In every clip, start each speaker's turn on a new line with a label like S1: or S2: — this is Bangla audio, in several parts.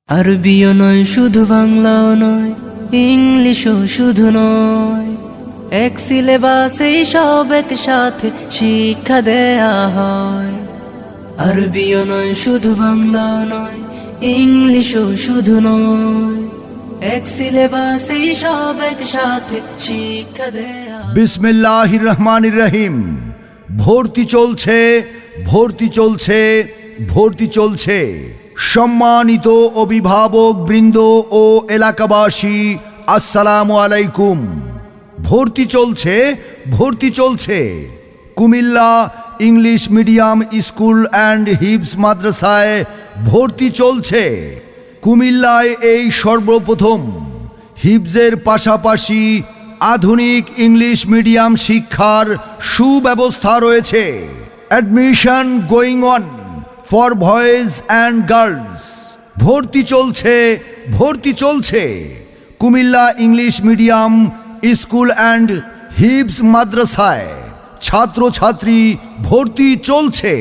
S1: আরবিও নয় শুধু বাংলাও নয়, ইংলিশও শুধু নয়, এক সিলেবাসেই সব একসাথে শিক্ষা দেয়া হয়। আরবিও নয় শুধু বাংলাও নয়, ইংলিশও শুধু নয়, এক সিলেবাসেই সব একসাথে শিক্ষা দেয়া।
S2: বিসমিল্লাহির রহমানির রহিম। ভর্তি চলছে, ভর্তি চলছে, ভর্তি চলছে। সম্মানিত অভিভাবক বৃন্দ ও এলাকাবাসী, আসসালামু আলাইকুম। ভর্তি চলছে, ভর্তি চলছে। Comilla English medium school and হিফজ মাদ্রাসায় ভর্তি চলছে। কুমিল্লায় এই সর্বপ্রথম হিফজের পাশাপাশি আধুনিক ইংলিশ মিডিয়াম শিক্ষার সুব্যবস্থা রয়েছে। Admission going on for boys and girls. ভর্তি চলছে, ভর্তি চলছে। Comilla English medium school and হিফজ মাদ্রাসায় ছাত্রছাত্রী ভর্তি চলছে।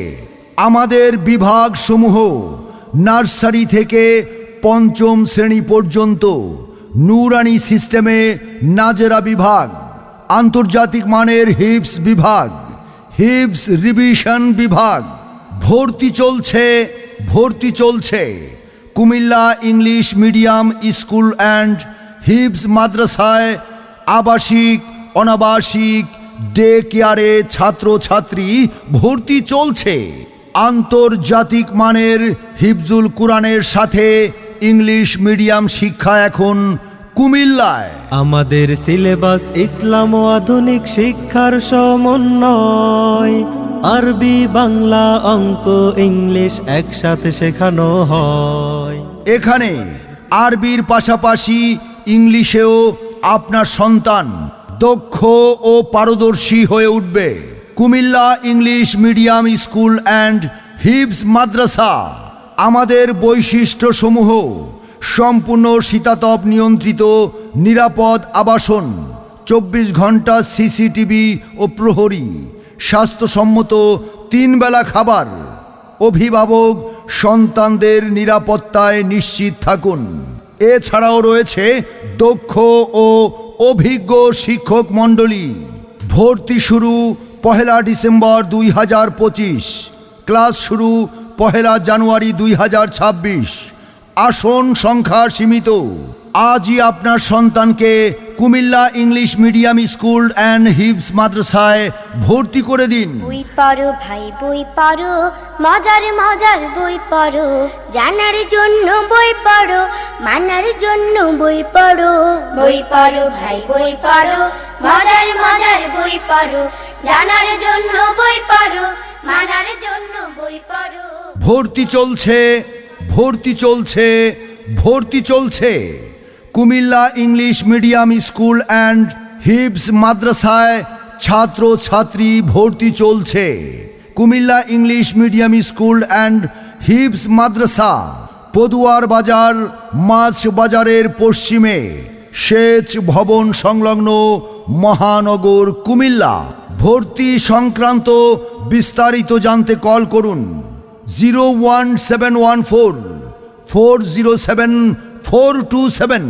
S2: আমাদের বিভাগসমূহ নার্সারি থেকে পঞ্চম শ্রেণী পর্যন্ত নুরানি সিস্টেমে নাজেরা বিভাগ, আন্তর্জাতিক মানের হিফজ বিভাগ, হিফজ রিভিশন বিভাগ। ভর্তি চলছে, ভর্তি চলছে। Comilla English medium school and হিফজ মাদ্রাসায় আবাসিক অনাবাসিক ডে কেয়ারে ছাত্রছাত্রী ভর্তি চলছে। আন্তর্জাতিক মানের হিফজুল কুরআনের সাথে ইংলিশ মিডিয়াম শিক্ষা এখন কুমিল্লায়।
S3: আমাদের সিলেবাস ইসলাম ও আধুনিক শিক্ষার সমন্বয়। আরবি, বাংলা, অঙ্ক, ইংলিশ একসাথে শেখানো হয়।
S2: এখানে আরবির পাশাপাশি ইংলিশেও আপনার সন্তান দক্ষ ও পারদর্শী হয়ে উঠবে। Comilla English medium school and হিফজ মাদ্রাসা। আমাদের বৈশিষ্ট্যসমূহ: সম্পূর্ণ শীতাতপ নিয়ন্ত্রিত নিরাপদ আবাসন, 24 ঘন্টা সিসিটিভি ও প্রহরী, স্বাস্থ্যসম্মত 3 বেলা খাবার। অভিভাবক সন্তানদের নিরাপত্তায় নিশ্চিত থাকুন। এছাড়াও রয়েছে দক্ষ ও অভিজ্ঞ শিক্ষক মণ্ডলী। ভর্তি শুরু 1 ডিসেম্বর 2025, ক্লাস শুরু 1 জানুয়ারি 2026। আসন সংখ্যা সীমিত। আজই আপনার সন্তানকে Comilla English medium school and হিফজ মাদ্রাসায় ভর্তি করে দিন।
S4: বই পড়ো ভাই বই পড়ো, মজার মজার বই পড়ো, জানার জন্য বই পড়ো, মানার জন্য বই পড়ো। বই পড়ো ভাই বই পড়ো, মজার মজার বই পড়ো, জানার জন্য বই পড়ো, মানার জন্য বই পড়ো।
S2: ভর্তি চলছে, ভর্তি চলছে, ভর্তি চলছে। Comilla English medium school and হিফজ মাদ্রাসায় ছাত্রছাত্রী ভর্তি চলছে। Comilla English medium school and হিফজ মাদ্রাসা পদুয়ার বাজার, মাছ বাজারের পশ্চিমে, সেচ ভবন সংলগ্ন, মহানগর, কুমিল্লা। ভর্তি সংক্রান্ত বিস্তারিত জানতে কল করুন 01714 407 427।